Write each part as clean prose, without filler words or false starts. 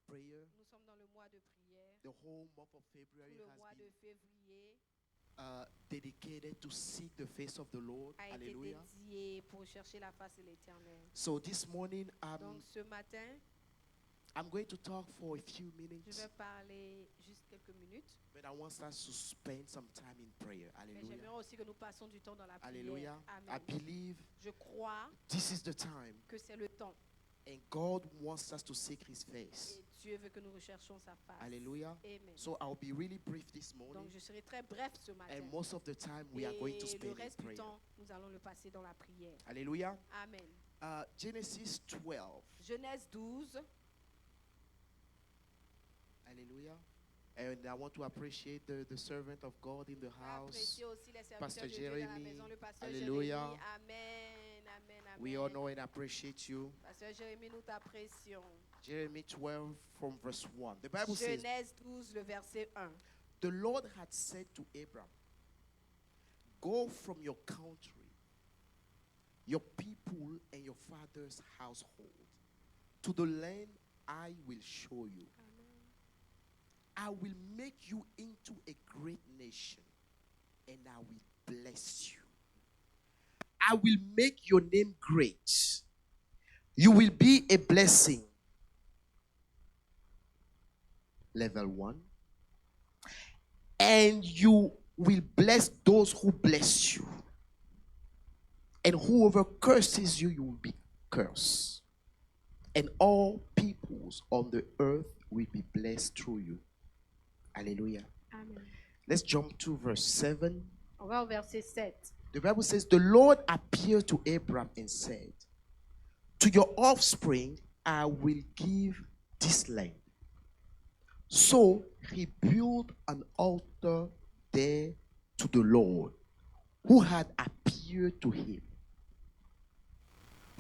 prayer. Nous sommes dans le mois de prière. The whole month of Tout February le has mois de been février dedicated to seek the face of the Lord. a été Hallelujah. dédié pour chercher la face de l'Éternel. So this morning, Donc ce matin, I'm going to talk for a few je minutes, vais parler juste quelques minutes. but I want us to spend some time in prayer. Mais Hallelujah. j'aimerais aussi que nous passions du temps dans la prière. Hallelujah. I Amen. believe Je crois this is the time, que c'est le temps. and God wants us to seek His face. Et Dieu veut que nous recherchions sa face. Hallelujah. Amen. So I'll be really brief this Donc morning, je serai très bref ce matin. and most of the time we are going to Et le spend in reste du prayer. temps, nous allons le passer dans la prière. Hallelujah. Amen. Genesis 12. Genèse 12. Hallelujah. And I want to appreciate the servant of God in the house. Appréciez aussi les serviteurs Pastor de Dieu dans la Jeremy. maison, le pasteur Hallelujah. Jérémie. Amen, amen, amen. We honor and appreciate you. Pasteur Jérémie, nous t'apprécions. Jeremy 12 from verse 1. The Bible says, Genèse 12, le verset 1. the Lord had said to Abram, go from your country, your people, and your father's household to the land I will show you. I will make you into a great nation, and I will bless you. I will make your name great. You will be a blessing. Level 1. And you will bless those who bless you. And whoever curses you, you will be cursed. And all peoples on the earth will be blessed through you. Hallelujah. Amen. Let's jump to verse 7. On va au verset 7. The Bible says, the Lord appeared to Abram and said, to your offspring I will give this land. So he built an altar there to the Lord, who had appeared to him.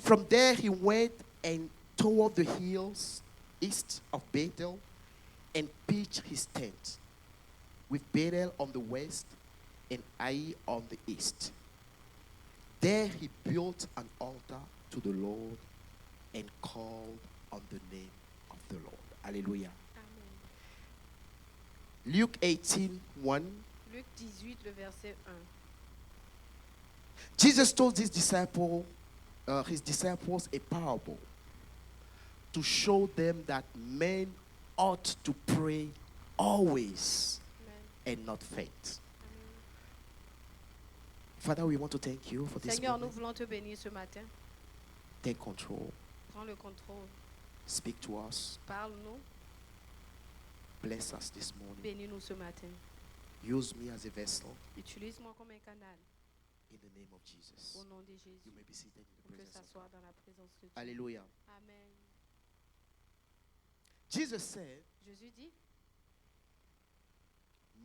From there he went and toward the hills east of Bethel and pitched his tent, with Bethel on the west and Ai on the east. There he built an altar to the Lord and called on the name of the Lord. Hallelujah. Amen. Luke 18:1. Luc 18, le verset 1. Jesus told his disciples a parable to show them that men ought to pray always Amen. and not faint. Amen. Father, we want to thank you for this Seigneur, nous moment. voulons te bénir ce matin. Take control. Prends le contrôle. Speak to us. Parle-nous. Bless us this morning. Bénis-nous ce matin. Use me as a vessel Utilise-moi comme un canal. in the name of Jesus. Au nom de Jésus. You may be seated in the Pour que presence ça of soit God. dans la présence de Dieu. Hallelujah. Amen. Jesus said, Jésus dit,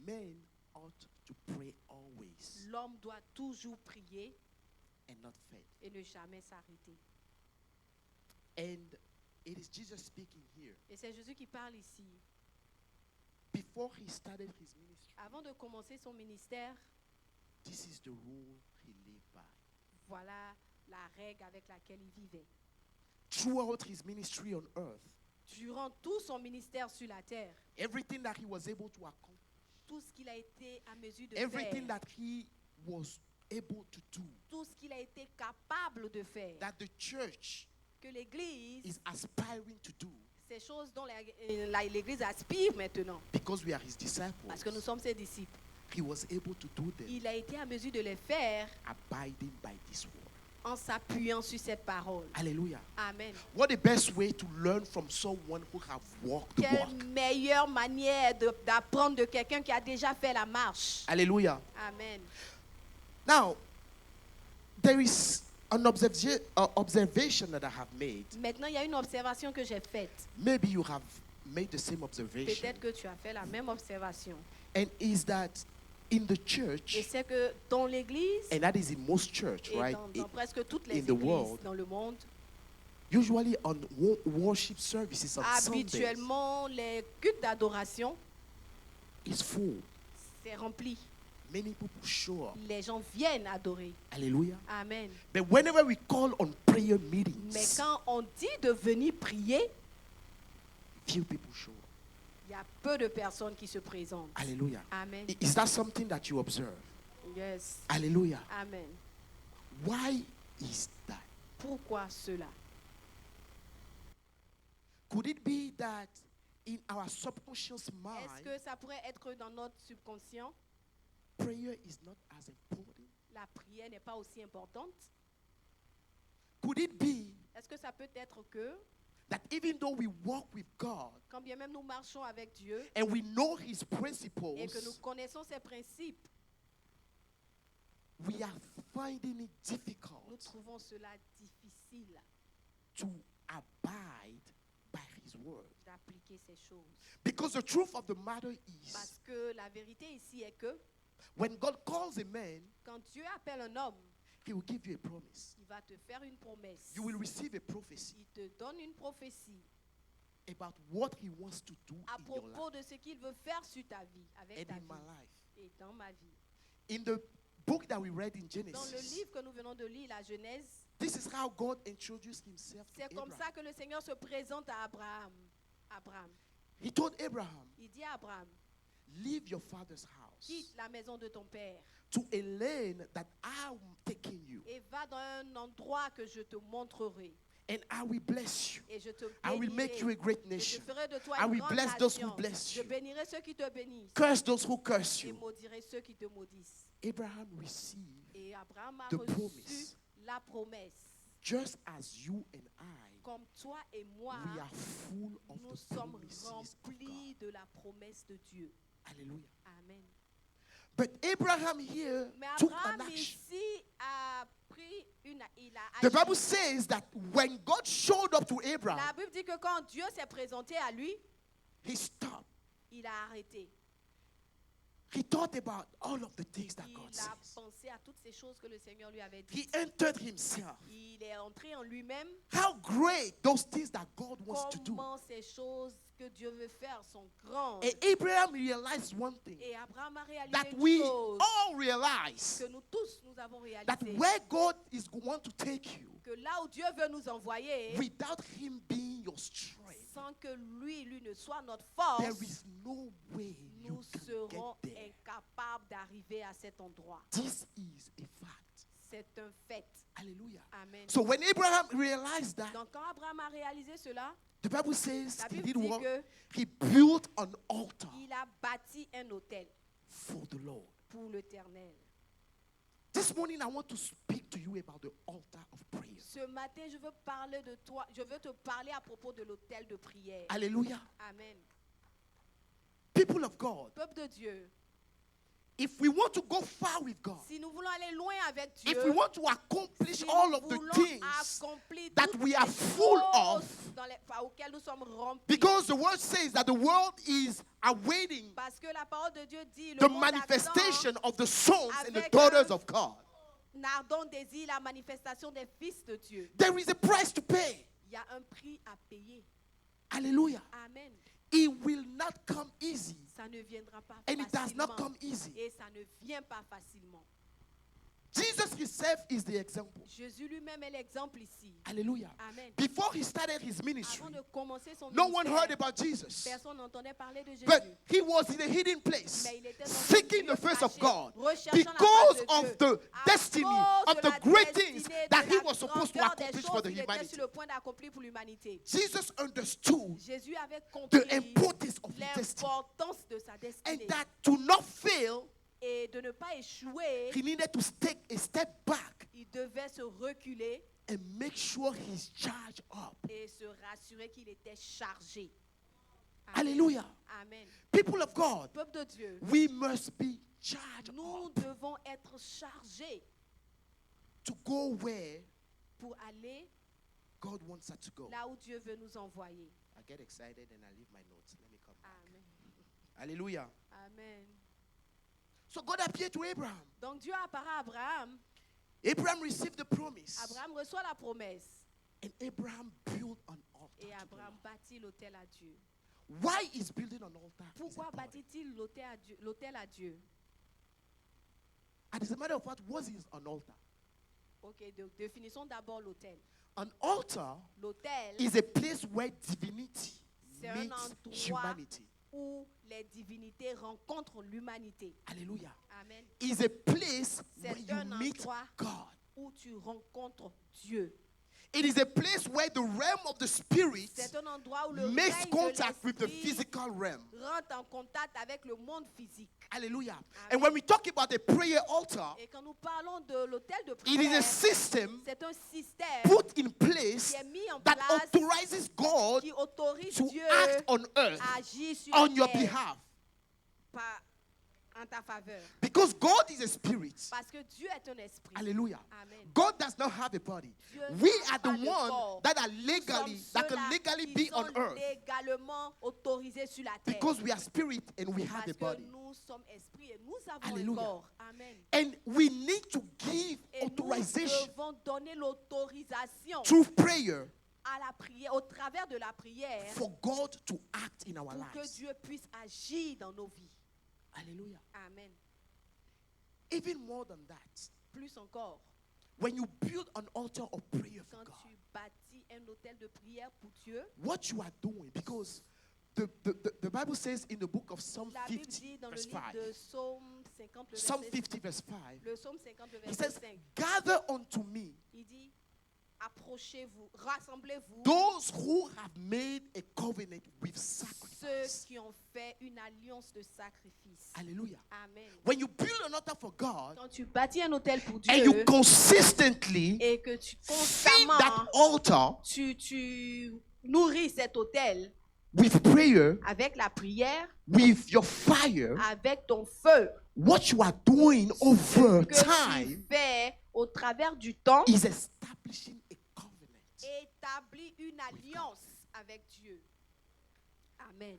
men ought to pray always l'homme doit toujours prier and not faint. et ne jamais s'arrêter. And it is Jesus speaking here. Et c'est Jésus qui parle ici. Before he started his ministry, Avant de commencer son ministère, this is the rule he lived by. voilà la règle avec laquelle il vivait. Throughout his ministry on earth, Durant tout son ministère sur la terre, everything that he was able to accomplish, tout ce qu'il a été à mesure de everything faire, that he was able to do, tout ce qu'il a été capable de faire, that the church que l'Église, is aspiring to do, ces choses dont l'Église aspire maintenant, because we are his disciples, parce que nous sommes ses disciples, he was able to do them, il a été à mesure de les faire abiding by this word. en s'appuyant sur cette parole. Hallelujah. Amen. What the best way to learn from someone who have walked the Quelle walk? meilleure manière d'apprendre de quelqu'un qui a déjà fait la marche. Hallelujah. Amen. Now, there is an observation that I have made. Maintenant, il y a une observation que j'ai faite. Maybe you have made the same observation. Peut-être que tu as fait la même observation. And is that in the Et church, c'est que dans l'Église, and that is in most church, et right? dans presque toutes les in the églises world, dans le monde, Usually on worship services on Sundays, habituellement, les cultes d'adoration, is full. c'est rempli. Many people show up. Les gens viennent adorer. Hallelujah. Amen. But whenever we call on prayer Mais meetings, quand on dit de venir prier, Few people show up. Il y a peu de personnes qui se présentent. Hallelujah. Amen. Is that something that you observe? Yes. Hallelujah. Amen. Why is that? Pourquoi cela? Could it be that in our subconscious Est-ce mind, que ça pourrait être dans notre subconscient? prayer is not as important? La prière n'est pas aussi importante. Could it be Est-ce que ça peut être que, that even though we walk with God quand bien même nous marchons avec Dieu and we know His et que nous principles, connaissons ses principes, we are finding it nous difficult trouvons cela difficile to abide by His word? d'appliquer ces choses? Because the truth of the matter is, Parce que la vérité ici est que when God calls a man, quand Dieu appelle un homme, He will give you a promise. il va te faire une promesse. You will receive a prophecy Il te donne une prophétie about what He wants to do à in your propos life de ce qu'il veut faire sur ta vie, avec and ta in my vie life. et dans ma vie. In the book that we read in Dans le Genesis, livre que nous venons de lire, la Genèse, this is how God introduced Himself to c'est comme Abraham. ça que le Seigneur se présente à Abraham. Abraham. He told Abraham, Il dit à Abraham, leave your father's house quitte la maison de ton père to a land that I'm taking you, et va dans un endroit que je te montrerai. and I will bless you. Et je te I will make you a bénirai. great Et je nation. ferai de toi I une will grande bless those who nation. bless Je you. bénirai ceux qui te bénissent Curse those who curse et you. maudirai ceux qui te maudissent. Abraham received Et Abraham a the reçu promise. la promesse. Just as you and I, Comme toi et moi, we are full of nous the sommes promises of remplis God. de la promesse de Dieu. Hallelujah. Amen. But Abraham here Mais took an Abraham action. ici a pris il a The agi. Bible says that when God showed up to Abraham, La Bible dit que quand Dieu s'est présenté à lui, he stopped. il a arrêté. He thought about all of the things that God Il a says. pensé à toutes ces choses que le Seigneur lui avait He dites. entered himself. Il est entré en lui-même. How great those things that God wants to do. Comment ces choses que Dieu veut faire sont grandes. And Abraham realized one thing Et Abraham a réalisé that une we chose all realize, que nous tous nous avons that réalisé. where God is want to take you, Que là où Dieu veut nous envoyer, without him being your strength, sans que lui ne soit notre there force, is no way you nous can serons get there. incapables d'arriver à cet endroit. This is a fact. C'est un fait. Hallelujah. Amen. So when Abraham realized that, Donc quand Abraham a réalisé cela, the Bible says la he Bible did dit what? que He built an altar il a bâti un autel for the Lord. pour l'Éternel. This morning I want to speak to you about the altar of prayer. Ce matin, je veux parler de toi. Je veux te parler à propos de l'autel de prière. Hallelujah. Amen. People of God, Peuple de Dieu, if we want to go far with God, si nous voulons aller loin avec Dieu, if we want to accomplish si all nous of the voulons things accomplir that toutes we are les full choses of, auxquelles nous sommes remplis, because the word says that the world is awaiting parce que la parole de Dieu dit le the monde manifestation of the sons and the avec daughters un- of God. Nardon désire la manifestation des fils de Dieu. There is a price to pay. Il y a un prix à payer. Hallelujah. Amen. It will not come easy, Ça ne viendra pas and it does not facilement. come easy. Et ça ne vient pas facilement. Jesus himself is the example. Jésus lui-même est l'exemple ici. Hallelujah. Amen. Before he started his ministry, Avant de commencer son no one ministère, heard about Jesus. personne n'entendait parler de Jésus. But he was in a hidden place, Mais il était dans un seeking lieu the face of caché, God recherchant la because face de of Dieu. the À destiny cause of de the la great destinée, things de that he la was supposed to grandeur des accomplish choses for the qu'il était humanity. sur le point d'accomplir pour l'humanité. Jesus understood Jésus avait the compris importance of his destiny l'importance de sa destinée and that to not fail, et de ne pas échouer, he needed to take a step back il devait se reculer and make sure he's charged up. et se rassurer qu'il était chargé. Amen. Hallelujah. Amen. People of God, Peuple de Dieu, we must be charged nous up devons être chargés to go where pour aller God wants us to go. là où Dieu veut nous envoyer. I get excited and I leave my notes. Let me come back. Amen. Hallelujah. Amen. So God appeared to Abraham. Donc Dieu apparaît à Abraham. Abraham received the promise. Abraham reçoit la promesse. And Abraham built an altar. Et to the Abraham Lord. bâtit l'autel à Dieu. Why is building an altar? is Pourquoi important. bâtit-il l'autel à Dieu? And as a matter of fact, what is an altar? Ok, donc définissons d'abord l'autel. An altar L'autel, is a place where divinity C'est un meets endroit humanity. où les divinités rencontrent l'humanité. Hallelujah. Amen. It's a place where C'est you un meet endroit God. où tu rencontres Dieu. It is a place where the realm of the spirit C'est un endroit où le makes règne contact de with the l'esprit physical realm. rentre en contact avec le monde physique. Hallelujah. Amen. And when we talk about the prayer altar, Et quand nous parlons de l'autel de it is a prière, system c'est un système put in place qui est mis en that place, authorizes God qui autorise to Dieu act on earth à agir sur on la your terre behalf. en ta faveur. Because God is a spirit. Parce que Dieu est un esprit. Hallelujah. Amen. God does not have a body. Dieu We n'a are pas the de one corps. that are Nous legally, sommes that can ceux-là legally qui be sont on earth. légalement autorisés sur la terre. Because we are spirit and we have Parce a que body. nous sommes esprits et nous avons Hallelujah. un corps. Amen. And we need to give Et nous authorization devons donner l'autorisation through prayer à la prière, au travers de la prière, for God to act in our pour que lives. Dieu puisse agir dans nos vies. Hallelujah. Amen. Even more than that, Plus encore, when you build an altar of prayer for quand God, tu bâtis un autel de prière pour Dieu, what you are doing, because the Bible says in the book of Psalm la Bible 50, dit dans le verse livre 5, de Psaume 50, le Psalm verset 50, verse 5, Le psaume 50, le he verset says, 5, gather unto me il dit, approchez-vous, rassemblez-vous, those who have made a covenant with ceux sacrifice. qui ont fait une alliance de sacrifice. Hallelujah. Amen. When you build an altar for God Quand tu bâtis un autel pour and you Dieu consistently et que tu feed that constamment altar tu nourris cet autel with prayer, avec la prière, with your fire, avec ton feu, what you are doing over que tu time fais au travers du temps, is establishing a covenant. établis une alliance avec Dieu. Amen.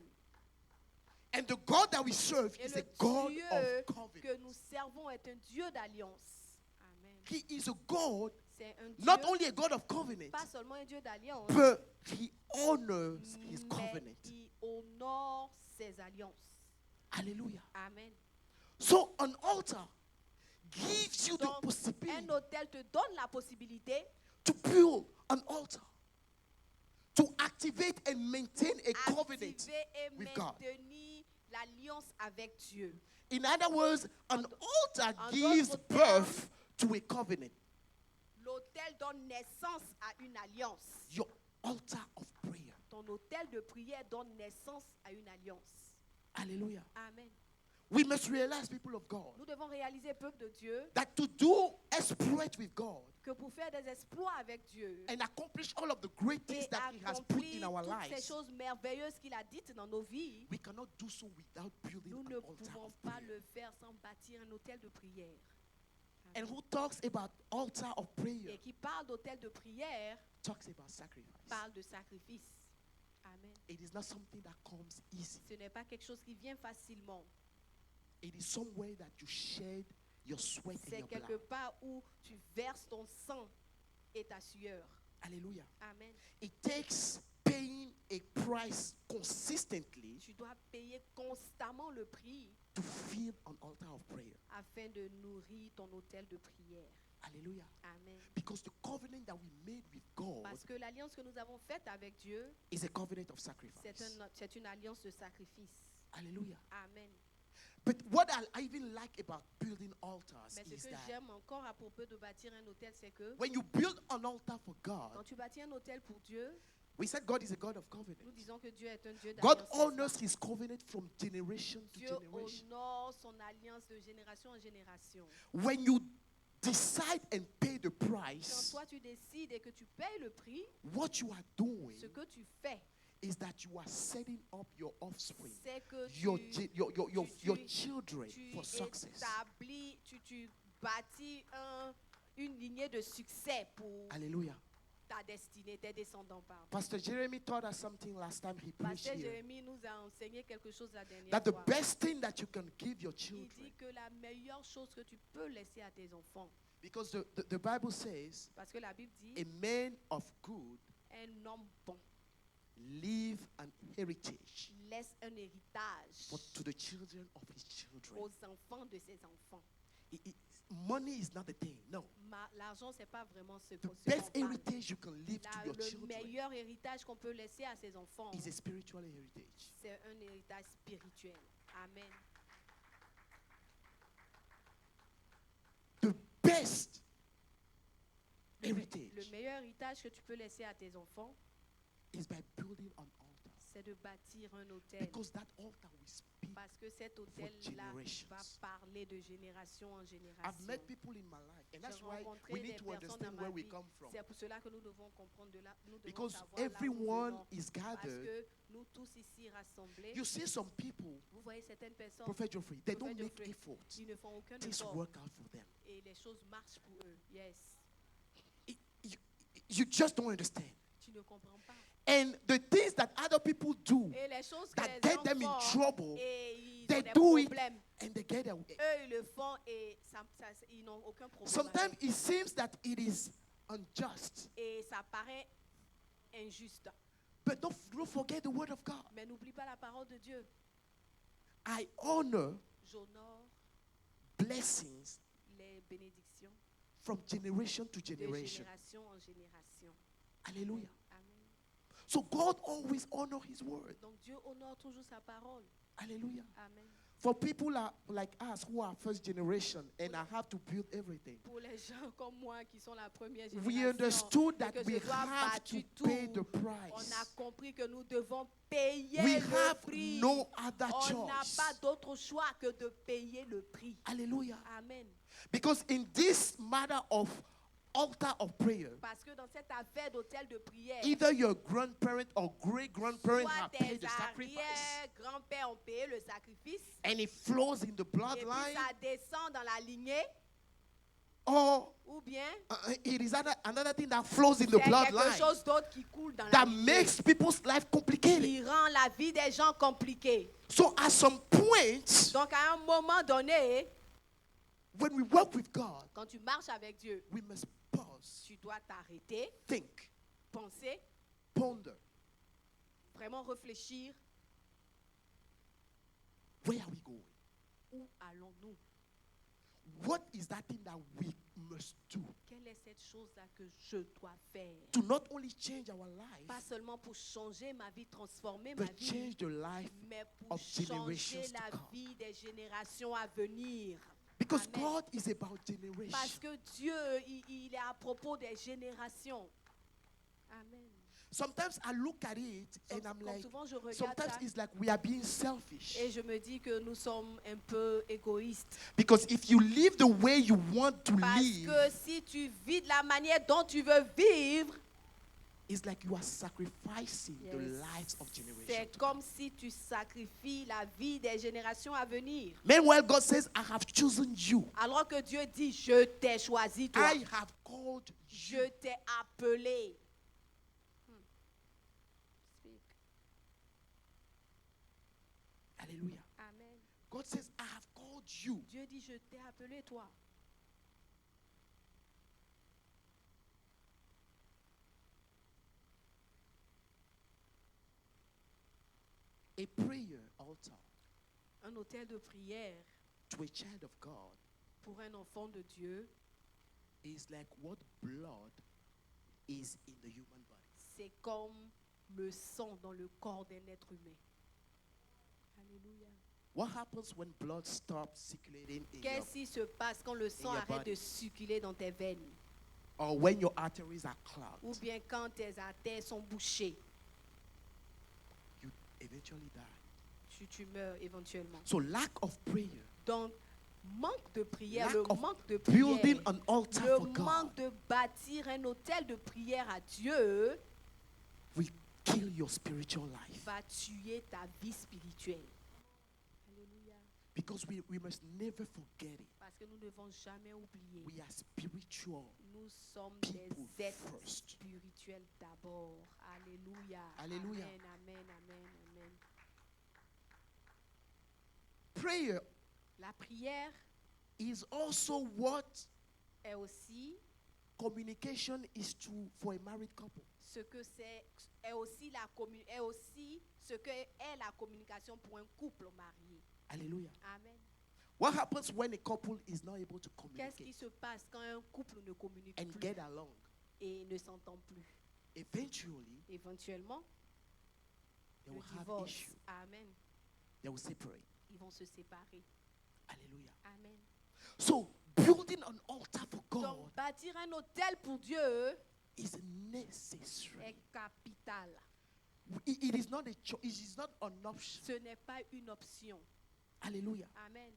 And the God that we serve Et is le a God Dieu of que covenant. nous servons est un Dieu d'alliance. Amen. He is a God, C'est un Dieu, not only a God of covenant, pas seulement un Dieu d'alliance, but he honors his mais covenant. il honore ses alliances. Hallelujah. Amen. So an altar gives you the Donc, possibility un autel te donne la possibilité to build an altar, to activate and maintain a covenant d'activer et with God. maintenir l'alliance avec Dieu. In other words, an altar en gives d'autres birth to a covenant. L'autel donne naissance à une alliance. Your altar of prayer. Ton autel de prière donne naissance à une alliance. Hallelujah. Amen. We must realize, people of God, Nous devons réaliser, peuple de Dieu, that to do exploit with God que pour faire des exploits avec Dieu and accomplish all of the great things et that He has put in accomplir our toutes ces lives, choses merveilleuses qu'il a dites dans nos vies, we cannot do so without building nous an ne altar pouvons of pas prayer. le faire sans bâtir un autel de prière. And who talks about altar of prayer Et qui parle d'autel de prière, talks about sacrifice. parle de sacrifice. Amen. It is not something that comes easy. Ce n'est pas quelque chose qui vient facilement. It is somewhere that you shed your sweat and C'est your quelque blood. part où tu verses ton sang et ta sueur. Hallelujah. Amen. It takes paying a price consistently Tu dois payer constamment le prix to feed an altar of prayer. afin de nourrir ton autel de prière. Hallelujah. Amen. Because the covenant that we made with God Parce que l'alliance que nous avons faite avec Dieu, is a covenant of sacrifice. c'est une alliance de sacrifice. Hallelujah. Amen. But what I even like about building altars Mais ce is que that j'aime encore à propos de bâtir un autel, c'est que when you build an altar for quand God, tu bâtis un autel pour Dieu, we said God is a God of covenant. nous disons que Dieu est un Dieu God d'alliance. honors n'est-ce pas? his covenant from generation to Dieu generation. honore son alliance de génération en génération. When you decide and pay the Quand price, toi tu décides et que tu payes le prix, what you are doing ce que tu fais, is that you are setting up your offspring, c'est que your tu children for success. établis, tu bâtis une lignée de succès pour Hallelujah. ta destinée, tes descendants. Pardon. Pastor Jeremy taught us something last time he preached Pasteur here. Jérémie nous a enseigné quelque chose la dernière That the fois. best thing that you can give your Il children, dit que la meilleure chose que tu peux laisser à tes enfants, because the Bible says, parce que la Bible dit, a man of good un homme bon leave an heritage laisse un héritage to the children of his children. aux enfants de ses enfants. money is not the thing. No. L'argent, c'est pas vraiment ce The qu'on best parle. heritage you can leave to your Le children meilleur héritage qu'on peut laisser à ses enfants, is a spiritual heritage. c'est un héritage spirituel. Amen. The best Le heritage meilleur héritage que tu peux laisser à tes enfants, is by building an altar. c'est de bâtir un autel. Because that altar will speak. Parce que cet autel-là generations. va parler de génération en génération. I've met people in my life, and that's J'ai why rencontré we des need to personnes dans understand ma where we vie. come from. C'est pour cela que nous devons comprendre de là. Nous devons Because savoir là où nous everyone venons. is Parce gathered. que nous tous ici rassemblés, You see some people, vous voyez certaines personnes, Prophet Geoffrey, they don't Prophet make Geoffrey, effort. ils ne font aucun Things effort work out for them. et les choses marchent pour eux. Yes. You just don't understand. Tu ne comprends pas. And the things that other people do Et les choses que that les get gens them in font trouble, et ils they ont des do it problèmes, and they get away. eux ils le font et ils n'ont aucun problème. Sometimes avec. it seems that it is unjust. Et ça paraît injuste. But don't forget the word of God. Mais n'oublie pas la parole de Dieu. I honor J'honore blessings les bénédictions from generation to de generation. génération en génération. Hallelujah. Amen. So God always honor his word. Donc Dieu honore toujours sa parole. Hallelujah. Amen. For people like us who are first generation and I have to build everything, Pour les gens comme moi qui sont la première we génération, understood et that que we je dois have to bâtir pay tout, the on price. a compris que nous devons payer We le have prix. no other On n'a choice. pas d'autre choix que de payer le prix. Hallelujah. Amen. Because in this matter of altar of prayer, Parce que dans cette affaire d'hôtel de prière, either your grandparent or great grandparent soit have paid tes the sacrifice arrière-grands-pères ont payé le sacrifice, and it flows in the et puis bloodline, ça descend dans la lignée, or ou bien it is another thing that flows in the c'est quelque bloodline chose d'autre qui coule dans la that lignée, makes people's life complicated. qui rend la vie des gens compliquée. So at some point, Donc à un moment donné, when we work with God, quand tu marches avec Dieu, we must pause, tu dois t'arrêter, think, penser, ponder. vraiment réfléchir. Where are we going? Où allons-nous? What is that thing that we must do Quelle est cette chose-là que je dois faire? to not only change our Pas life, seulement pour changer ma vie, transformer ma but vie, change the life mais pour of changer generations to la come? vie des générations à venir. Because Amen. God is about Parce generation. que Dieu, il est à propos des générations. Amen. Sometimes I look at it and I'm Comme like, souvent je regarde sometimes ça it's like we are being selfish. et je me dis que nous sommes un peu égoïstes. Because if you live the way you want to Parce live, que si tu vis de la manière dont tu veux vivre, it's like you are sacrificing the Yes. lives of generations. c'est comme si tu sacrifies la vie des générations à venir. Meanwhile, God says, I have chosen you. Alors que Dieu dit, je t'ai choisi toi. I have called Je you. t'ai appelé. Speak. Hallelujah. Amen. God says, I have called you. Dieu dit, je t'ai appelé toi. A prayer altar Un autel de prière to a child of God pour un enfant de Dieu, is like what blood is in the human body. c'est comme le sang dans le corps d'un être humain. Alléluia. What happens when blood stops circulating in your, Qu'est-ce qui se passe quand le sang your arrête body. de circuler dans tes veines? or when your arteries are Ou clogged? bien quand tes artères sont bouchées, You eventually die. tu meurs éventuellement. So lack of prayer, Donc, manque de prière, lack le of manque de building prière, an altar le for God manque de bâtir un autel de prière à Dieu will kill your spiritual life. va tuer ta vie spirituelle. Alléluia. Because we must never forget it. Parce que nous ne devons jamais oublier. We are spiritual. Nous sommes people des êtres first. spirituels d'abord. Alléluia. Alléluia. Amen, amen, amen, amen. Prayer La prière is also what est aussi communication is to for a married couple. ce que c'est, est aussi ce que est la communication pour un couple marié. Hallelujah. Amen. What happens when a couple is not able to Qu'est-ce qui communicate se passe quand un couple ne communique and plus get along? et ne s'entend plus? Eventually, Éventuellement, they le will have divorce. issue. Amen. They will separate. Ils vont se séparer. Hallelujah. Amen. So building an altar for God Donc, bâtir un hôtel pour Dieu is necessary. est capital. It is not a choice. It is not an option. Ce n'est pas une option. Hallelujah. Amen.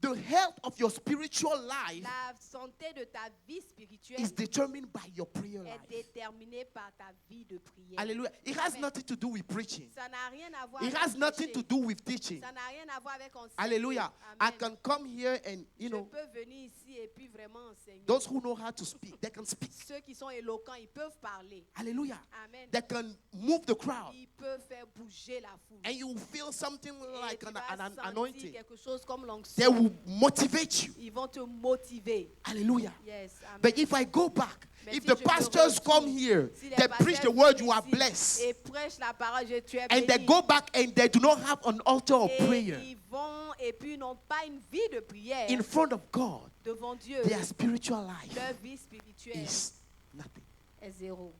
The health of your spiritual life La santé de ta vie spirituelle is determined by your prayer est life. déterminée par ta vie de prière. Hallelujah. It has Amen. nothing to do with preaching. Ça n'a rien à voir It avec has nothing to prêcher. do with teaching. Ça n'a rien à voir avec enseigner. Hallelujah. I Amen. can come here and, Je you know, peux venir ici et puis vraiment enseigner. those who know how to speak, they can speak. Ceux qui sont éloquents, ils peuvent parler. Hallelujah. Amen. They can move the crowd. Ils peuvent faire bouger la foule. And you will feel something Et like tu an vas sentir anointing. quelque chose comme They l'onction. will motivate you. Ils vont te motiver. Hallelujah. Yes. Amen. But if I go back, Mais if si the je me pastors retourne, come here, si les they preach the pasteurs word, viennent you are ici blessed. Et prêchent la parole, tu es And they béni. go back and they do not have an altar of Et prayer ils vont et puis n'ont pas une vie de prière in front of God. devant Dieu. Their spiritual life Leur vie spirituelle is nothing. est zéro.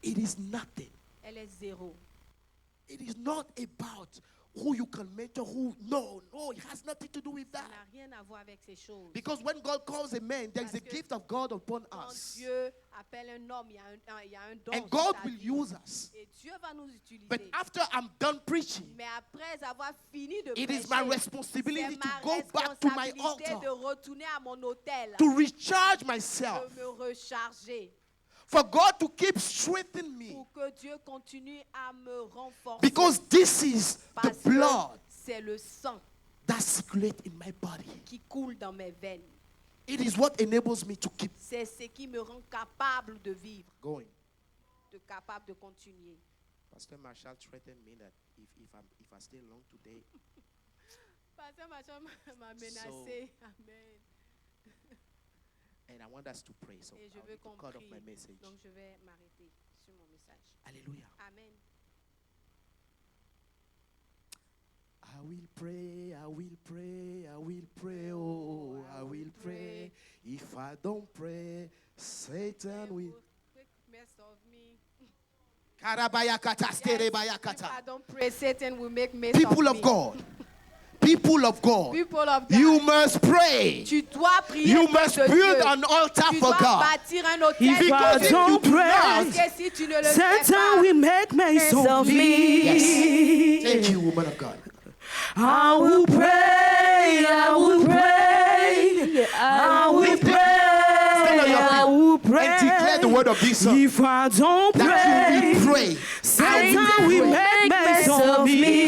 It is nothing. Elle est zéro. It is not about who you can mentor, who. No, it has nothing to do with Ça that. n'a rien à voir avec ces choses. Because when God calls a man, there is a Parce que gift of God upon Quand us. Dieu appelle un homme, il y a un don. And sur God ta will vie. use us. Et Dieu va nous utiliser. But after I'm done preaching, Mais après avoir fini de it is prêcher, my responsibility c'est to ma go back to my responsabilité altar, de retourner à mon hôtel, to recharge myself, de me recharger, for God to keep strengthening me. pour que Dieu continue à me renforcer. Because this is the Parce que blood c'est le sang that circulates in my body. qui coule dans mes veines. It is what enables me to keep C'est ce qui me rend capable de vivre, going. capable de continuer. Pastor Marshall threatened me that if I stay long today, Pasteur Machin m'a menacé. Amen. and I want us to pray, so Et je I'll veux need to qu'on cut off prie. my message. Donc je vais m'arrêter sur mon message. Hallelujah. Amen. I will pray, I will pray, I will pray, oh, I will pray. If I don't pray, Satan will. Make mess of me. Karabayakata, If sterebayakata. I don't pray, Satan will make mess People of of me. God, people of God, People of God. you must pray. Tu dois prier. You pour must de build Dieu. an altar Tu for dois God. bâtir un hôtel. If I Because if you don't do pray, not, Parce que si tu ne le fais Satan pas, will make mess of me. Yes. Thank you, woman of God. I will pray, I will pray, I will pray, Stand on your I feet will pray. and declare the word of this song. If I don't That you will pray, pray. Satan will make mess of me.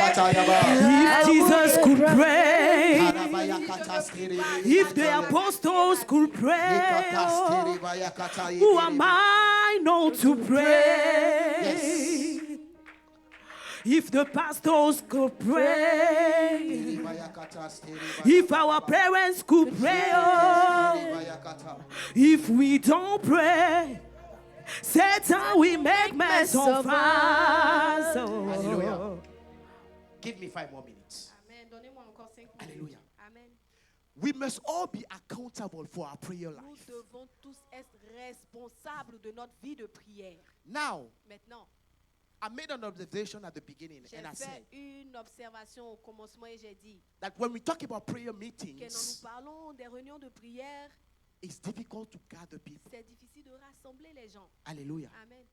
If Jesus could pray, if the apostles could pray, who am I not to pray? If the pastors could pray, if our parents could pray, oh, if we don't pray, Satan will make mess of us. Oh. Hallelujah. Give me 5 more minutes. Amen. Donnez-moi encore 5 minutes. Hallelujah. Amen. We must all be accountable for our prayer Nous life. devons tous être responsables de notre vie de prière. Now, Maintenant, I made an observation at the beginning j'ai and I said fait une observation au commencement et j'ai dit that when we talk about prayer que quand nous meetings, parlons des réunions de prière, it's difficult to gather people. c'est difficile de rassembler les gens. Hallelujah. Amen.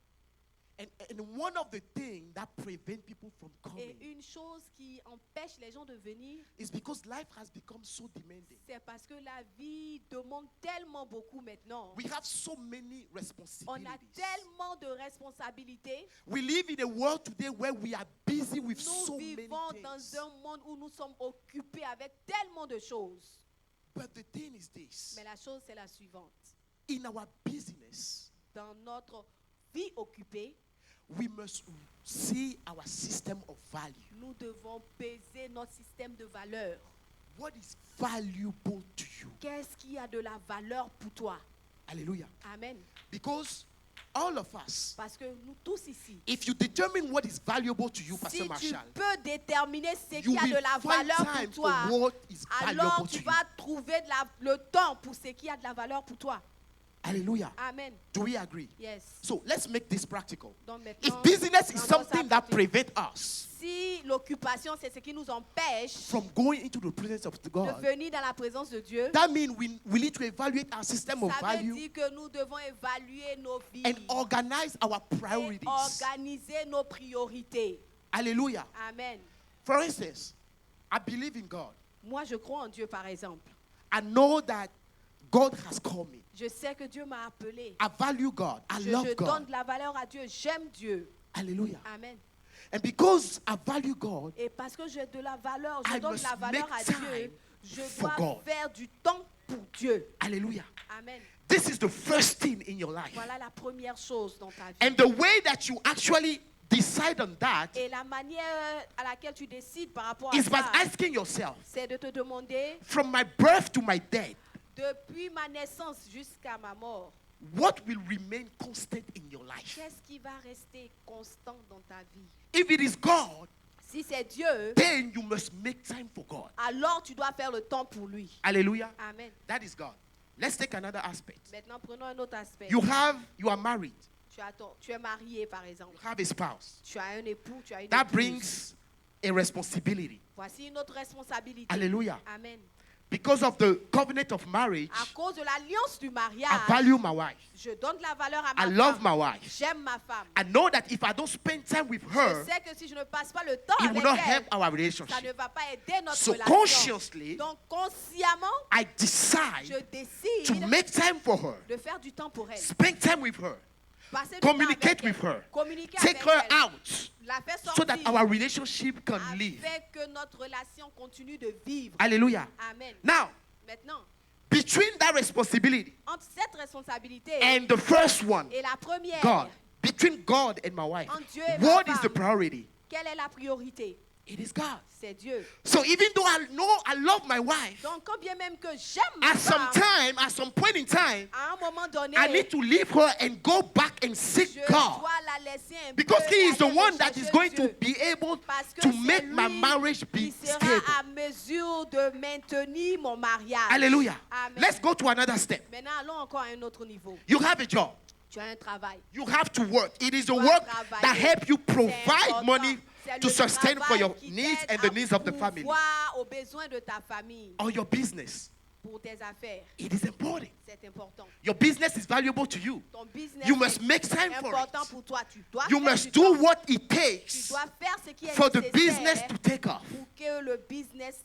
And one of the things that prevent people from Et coming une chose qui empêche les gens de venir, is because life has become so demanding. c'est parce que la vie demande tellement beaucoup maintenant. We have so many On a responsibilities. tellement de responsabilités. We live in a world today where we are busy with Nous so many vivons dans things. un monde où nous sommes occupés avec tellement de choses. But the thing is this. Mais la chose, c'est la suivante. In our business, Dans notre vie occupée, we must see our system of value. nous devons peser notre système de valeurs. What is valuable to you? Qu'est-ce qui a de la valeur pour toi? Hallelujah. Amen. Because all of us, Parce que nous tous ici, if you determine what is valuable to you, si Pastor tu Marshall, peux déterminer ce you qui a will de la find valeur time pour toi, for what is alors valuable tu to you. vas trouver le temps pour ce qui a de la valeur pour toi. Hallelujah. Amen. Do we agree? Yes. So let's make this practical. Donc If maintenant, busyness is rendons ça something that pratique. prevents us Si l'occupation, c'est ce qui nous empêche from going into the presence of de God, venir dans la présence de Dieu, that means we need to evaluate our system of ça veut value dire que nous devons évaluer nos vies and organize our et priorities. organiser nos priorités. Hallelujah. Amen. For instance, I believe in God. Moi, je crois en Dieu, par exemple. I know that God has called me. Je sais que Dieu m'a appelé. I value God. I Je love donne God. de la valeur à Dieu. J'aime Dieu. Hallelujah. Amen. And because I value God, Et parce que j'ai de la valeur, je I donne de must la valeur make à time Dieu, je for dois God. faire du temps pour Dieu. hallelujah. Amen. This is the first thing in your life. Voilà la première chose dans ta vie. And the way that you actually decide on that Et la manière à laquelle tu décides par rapport à is by ça, asking yourself, c'est de te demander, from my birth to my death, depuis ma naissance jusqu'à ma mort, what will remain constant in your life? qu'est-ce qui va rester constant dans ta vie? If it is God, Si c'est Dieu, then you must make time for God. alors tu dois faire le temps pour lui. Hallelujah. Amen. That is God. Let's take another aspect. Maintenant, prenons un autre aspect. You are married. Tu es marié, par exemple. You have a spouse. Tu as un époux, tu as une That épouse. brings a responsibility. Voici une autre responsabilité. Hallelujah. Amen. Because of the covenant of marriage, À cause de l'alliance du mariage, I value my wife. je donne de la valeur à I ma love femme. my wife. J'aime ma femme. I know that if I don't spend time with Je her, sais que si je ne passe pas le temps it avec will not elle, help our ça relationship. ne va pas aider notre So relation. consciously, Donc consciemment, I je decide to décide make time for her, de faire du temps pour elle. spend time with her, Passer du temps communicate avec with elle. her, Communiquer take avec her elle. out, La faire so sortir that our relationship can live. afin que notre relation continue de vivre. Hallelujah. Amen. Now, Maintenant, between that responsibility entre cette responsabilité and the first one, et la première, God, between God and my wife, Entre Dieu et ma what is femme. the priority? quelle est la priorité? It is God. C'est Dieu. So even though I know I love my wife, Donc, quand bien même que j'aime ma at some point in time, à un moment donné, I need to leave her and go back and seek je God. dois la laisser un Because peu he et is the aller one that is rechercher going to Dieu. be able Parce que to c'est make my lui marriage be qui sera stable. à mesure de maintenir mon mariage. Hallelujah. Amen. Let's go to another step. Maintenant, allons encore à un autre niveau. You have a job. Tu as un travail. You have to work. It is the dois work travailler. that helps you C'est provide important. money C'est to le sustain for travail your qui needs t'aide and the à needs of the family pourvoir aux besoins de ta famille, or your business. pour tes affaires. It is important. C'est important. Your business is valuable to you. Ton business You must est make time for important it. pour toi. Tu dois You faire must du do temps. what it Tu takes dois faire ce qui est for the nécessaire business to take off. pour que le business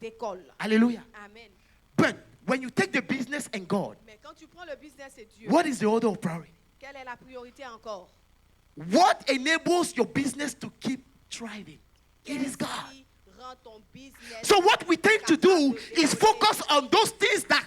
décolle. Hallelujah. Amen. But when you take the business and God, Mais quand tu prends le business et Dieu, what is the order of priority? quelle est la priorité encore? What enables your business to keep thriving? It is Qu'est-ce God. qui rend ton business So what we tend to do capable de is décoller? focus on those things that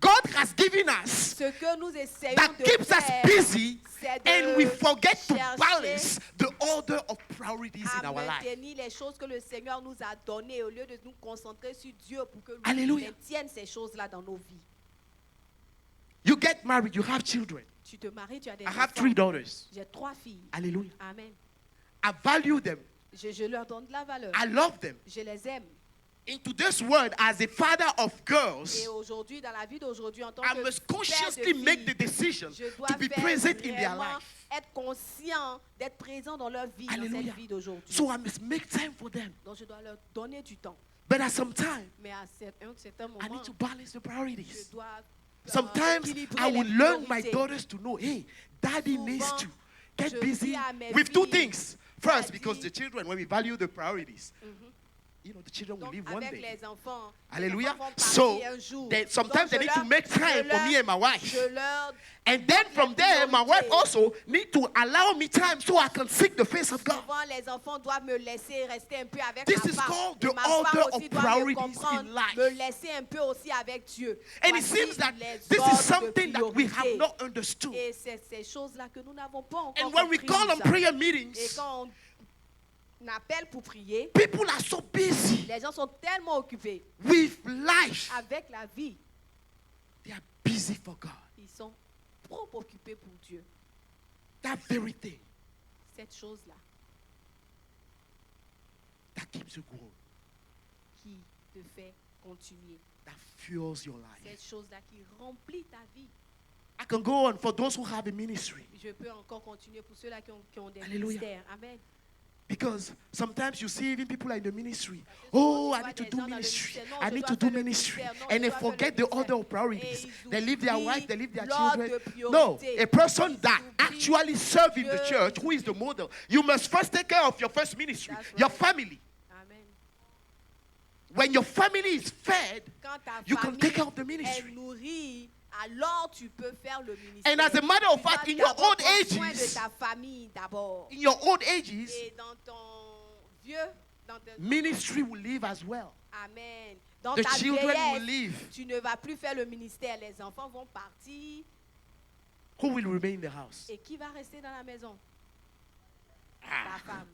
God has given us Ce que nous essayons that de keeps us faire, busy, c'est de and we forget to chercher balance the order of priorities in à our life. maintenir les choses que le Seigneur nous a données au lieu de nous concentrer sur Dieu pour que lui Alléluia. maintienne ces choses-là dans nos vies. You get married, you have children. Tu te maries, tu as des I have enfants. 3 daughters. J'ai 3 filles. Hallelujah. Amen. I value them. Je leur donne de la valeur. I love them. Je les aime. In today's world, as a father of Et girls, aujourd'hui, dans la vie d'aujourd'hui, en tant I que must père consciously de make the filles, decision je dois to be faire present in their vraiment life. être conscient, d'être présent dans leur vie, dans Hallelujah. cette vie d'aujourd'hui. So I must make time for them. Donc je dois leur donner du temps. But at some time, Mais à un certain I moment, need to balance the je priorities. dois Sometimes équilibrer I les will learn my priorités. daughters to know, hey, daddy needs Souvent, to get je busy dis à mes with 2 filles, things. First, Daddy- because the children, when we value the priorities, you know, the children will Donc, live one avec day. les enfants, Hallelujah. les enfants vont So, partir un jour. sometimes Donc, they je need to leur- make time je for me and my wife. Je leur And then from there, my wife priorités. also need to allow me time so I can seek the face of God. Souvent, les enfants doivent me laisser rester un peu avec This ma is femme. called Et the ma femme order aussi of doit me priorities comprendre, in life. me laisser un peu aussi avec Dieu. And it Voici seems that les this ordres is de something that we have priorité. not understood. Et c'est ces choses-là que nous n'avons pas encore And when we call on comprises. prayer Et meetings, quand on appelle pour prier, people are so busy les gens sont tellement occupés with life. avec la vie. They are busy for God. Ils sont trop occupés pour Dieu. That very thing Cette chose-là that keeps you going, qui te fait continuer. that fuels your life. Cette chose-là qui remplit ta vie. I can go on for those who have a ministry. Je peux encore continuer pour ceux-là qui ont des Alléluia. ministères. Amen. Because sometimes you see even people like in the ministry. Parce que Oh, souvent, I tu need to vois des do gens dans le ministry. ministère. Non, I je need dois to do faire le ministry. ministère. Non, And je they dois faire le forget the ministère. other priorities. Et ils They leave their oublient wife, they leave their l'ordre children. de No, priorité. a person that Ils oublient actually serves in the Dieu. church, who is the model, you must first take care of your first ministry, That's your right. family. Amen. When your family is fed, Quand ta you can famille take care of the est ministry. nourrie, alors tu peux faire le ministère. And as a matter of Tu fact, dois in your d'abord old prendre soin ages, de ta famille d'abord. in your old ages, Et dans ton vieux, dans ton ministry will live as well. Amen. Dans The ta children will vieillesse, live. tu ne vas plus faire le ministère. Les enfants vont partir. Who will remain in the house? Et qui va rester dans la maison? Ah. Ta femme.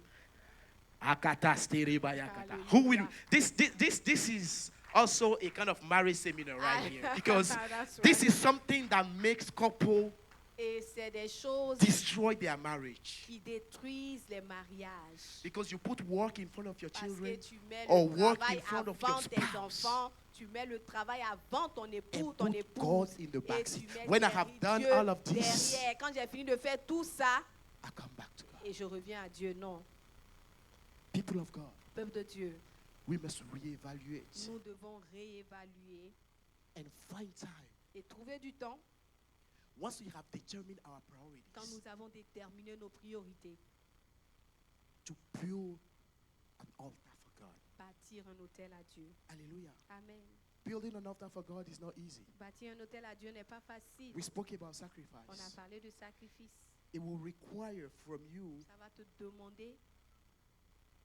Akata steriba yakata. Hallelujah. Who will this is also a kind of marriage seminar right here, because That's this right. is something that makes couple Et c'est des choses destroy their marriage, qui détruisent les mariages. because you put work in front of your Parce children que tu mets or le work travail in front of your avant tes spouse enfants. Tu mets le travail avant ton époux, and ton put épouse. God in the Et backseat. tu mets When I have done Dieu all of this, derrière. Quand j'ai fini de faire tout ça, I come back to God. et je reviens à Dieu. Non, People of God, peuple de Dieu, we must reevaluate nous devons réévaluer and find time. et trouver du temps Once we have determined our quand priorities, nous avons déterminé nos priorités. to build an altar for God. Bâtir un hôtel à Dieu. Hallelujah. Amen. Building an altar for God is not easy. Bâtir un hôtel à Dieu n'est pas facile. We spoke about On a sacrifice. parlé de sacrifice. It will require from you Ça va te demander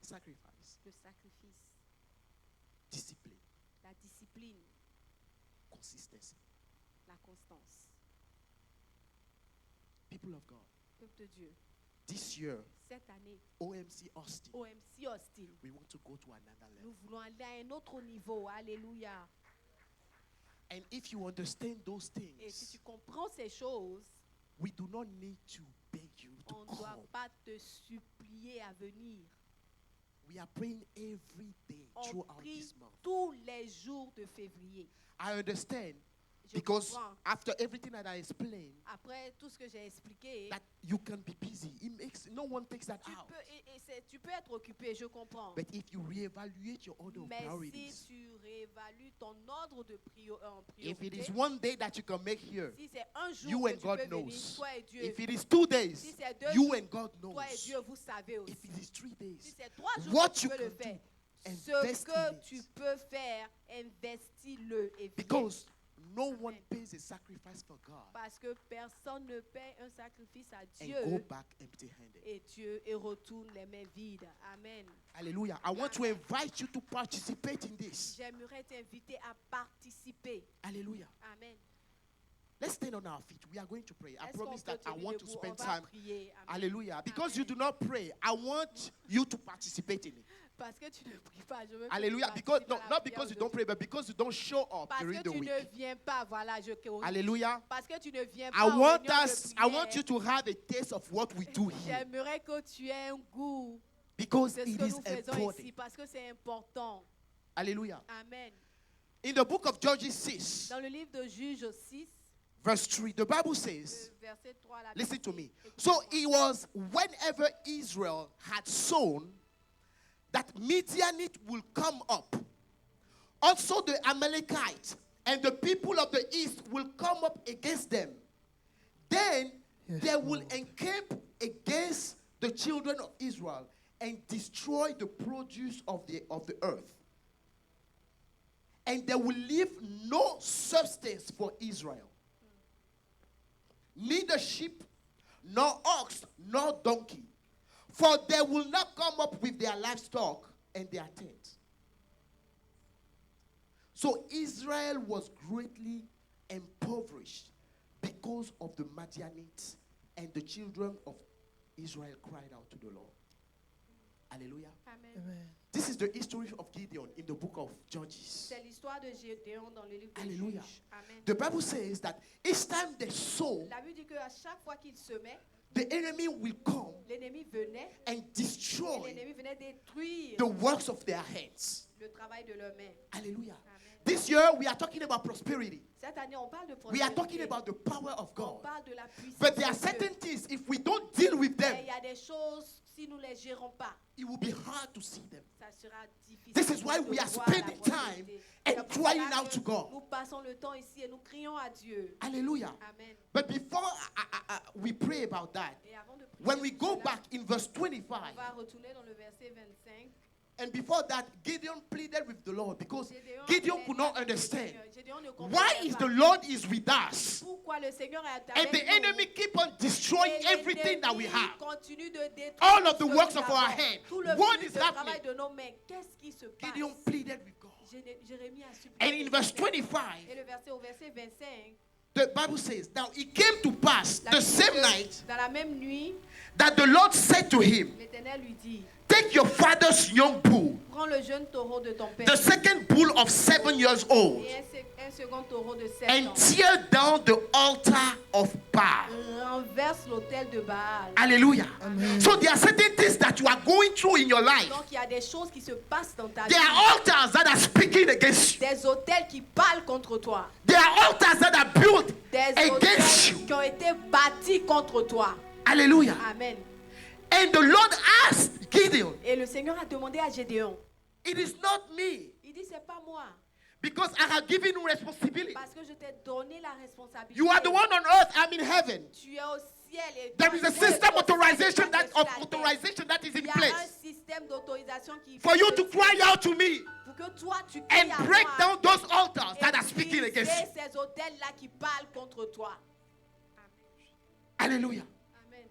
sacrifice, le sacrifice, discipline, la discipline, consistency. la constance. People of God, Peuple de Dieu, this year, cette année, OMC Austin, OMC Austin, we want to go to another level. nous voulons aller à un autre niveau. Alléluia. And if you understand those Et si things, tu comprends ces choses, we do not need to beg you to on ne doit come. pas te supplier à venir. We are praying every day On throughout prie this month. tous les jours de février. I understand, Je because comprends. after everything that I explained, Après tout ce que j'ai expliqué, that you can be busy. It makes no one takes that tu out. peux, tu peux être occupé, je comprends. But if you reevaluate your order of Mais priorities, si tu réévalues ton ordre de if it priorité, is one day that you can make here, si c'est un jour you que and tu God peux venir, knows. toi et Dieu, If it is 2 days, si c'est 2 you jours, and God knows. toi et Dieu, vous savez aussi. If it is 3 Si days, c'est 3 jours what que tu you peux le can faire, do, ce invest in que it. tu peux faire, investis-le et viens. Because no one Amen. pays a sacrifice for God Parce que personne ne paie un sacrifice à and Dieu go back empty-handed. et Dieu et retourne les mains vides. Amen. Hallelujah. I want to Amen. invite you to participate in this. J'aimerais t'inviter à participer. Hallelujah. Amen. Let's stand on our feet. We are going to pray. I Est-ce qu'on promise peut that I tenir want to debout? spend On va time. prier. Amen. Hallelujah. Because Amen. you do not pray, I want you to participate in it. Parce que tu ne pries pas, je veux que tu Hallelujah. Because participes à la not prière because you aujourd'hui. don't pray, but because you don't show up Parce during que the tu week. ne viens pas, voilà, je Hallelujah. Parce que tu ne viens I pas aux want réunions de us. I want prière. you to have a taste of what we do here J'aimerais que tu aies un goût because de ce it que is nous faisons important. ici, parce que c'est important. Hallelujah. Amen. In the book of Judges 6, Dans le livre de Juges 6, verse 3, the Bible says, verset 3, la Bible listen to dit, me. écoutez-moi. So it was whenever Israel had sown that Midianite will come up. Also the Amalekites and the people of the east will come up against them. Then they will encamp against the children of Israel and destroy the produce of the earth. And there will leave no substance for Israel. Neither sheep, nor ox, nor donkey. For they will not come up with their livestock and their tents. So Israel was greatly impoverished because of the Midianites, and the children of Israel cried out to the Lord. Hallelujah. Amen. This is the history of Gideon in the book of Judges. C'est l'histoire de Gédéon dans le livre de Alléluia. Juges. Amen. The Bible says that each time they sow, La Bible dit qu'à chaque fois qu'il semait, the enemy will come l'ennemi venait and et destroy l'ennemi venait détruire the works of their hands. le travail de leurs mains. Hallelujah. Amen. This year we are talking about prosperity. Cette année, on parle de We are talking prospérité. about the power of On God. parle de la puissance But there are de Dieu. certain things, if we don't deal with Mais them, il y a des choses, si nous ne les gérons pas, it will be hard to see them. ça sera difficile. This is why de we are voir la spending time prospérité. and C'est pour crying cela out que to God. Nous passons le temps ici et nous crions à Dieu. Hallelujah. Amen. But before we pray about that, Et avant de prier when we pour go cela, back in verse 25, on va retourner dans le verset 25. and before that, Gideon pleaded with the Lord because Gédéon Gideon plaidait could not avec le understand Seigneur. Gédéon ne why comprenait is pas the Lord is with us pourquoi le Seigneur est and avec the nous. enemy keep on destroying Et everything that we l'ennemi have. continue de détruire All of the ce que works nous of our avons. hand. Tout le What fruit is de happening? travail de nos mains. Qu'est-ce qui se passe? Gideon pleaded with God. Jérémie a supplié. And in verse Et 25, le verset au verset 25, the Bible says, now it came to pass la the Bible same dit que night dans la même nuit, that the Lord said to him, l'Éternel lui dit, take your father's young bull, prends le jeune taureau de ton père the second bull of 7 years old, et un second taureau de 7 and ans. tear down the altar of Baal. Renverse l'autel de Baal. Hallelujah. So there are certain things that you are going through in your life. Donc il y a des choses qui se passent dans ta There vie. are altars that are speaking against you. Des autels qui parlent contre toi. There are altars that are built Des against autels you. qui ont été bâtis contre toi. Hallelujah. Amen. And the Lord asked Gideon, Et le Seigneur a demandé à Gédéon. it is not me, Il dit, c'est pas moi. because I have given you responsibility. Parce que je t'ai donné la responsabilité. You are the one on earth, I'm in heaven. Tu es au ciel. Et There toi, is a tu es system au ciel, authorization et toi, that tu es sur of la terre. authorization that is Il in y a un place système d'autorisation qui for you fait to que- cry out to me pour que toi tu and cries à break moi down those altars et that are speaking briser against you. ces hôtels-là qui parlent contre toi. Hallelujah. Amen.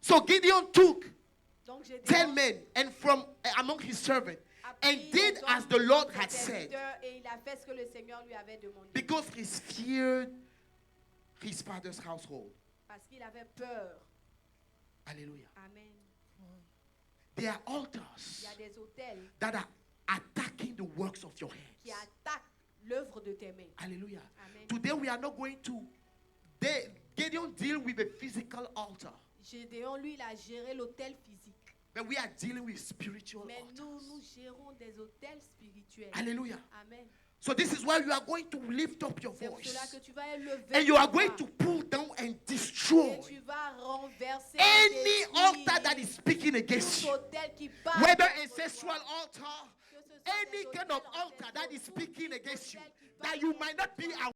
So Gideon took Donc 10 Gédéon men and from among his servants a and pris did les as hommes the Lord de had ses said, serviteurs et il a fait ce que le Seigneur lui avait demandé. because he feared his father's household. Parce qu'il avait peur. Hallelujah. Amen. There are Il y altars a des hôtels that are attacking the works of your qui hands. attaquent l'œuvre de tes mains. Hallelujah. Amen. Today we are not going to Gideon deal with a physical altar, Gédéon, lui, il a géré l'hôtel physique. but we are dealing with spiritual Mais nous, altars. nous gérons des hôtels spirituels. Hallelujah. Amen. So this is why you are going to lift up your C'est pour cela voice que tu vas élever and you ta are going voix to pull down and destroy et tu vas renverser any détruire altar that is speaking against tout you, hôtel qui parle whether contre ancestral toi. altar, Que ce soit any des kind of hôtels altar that is ancestraux, speaking tout against you, hôtel qui that parle you might not be contre toi.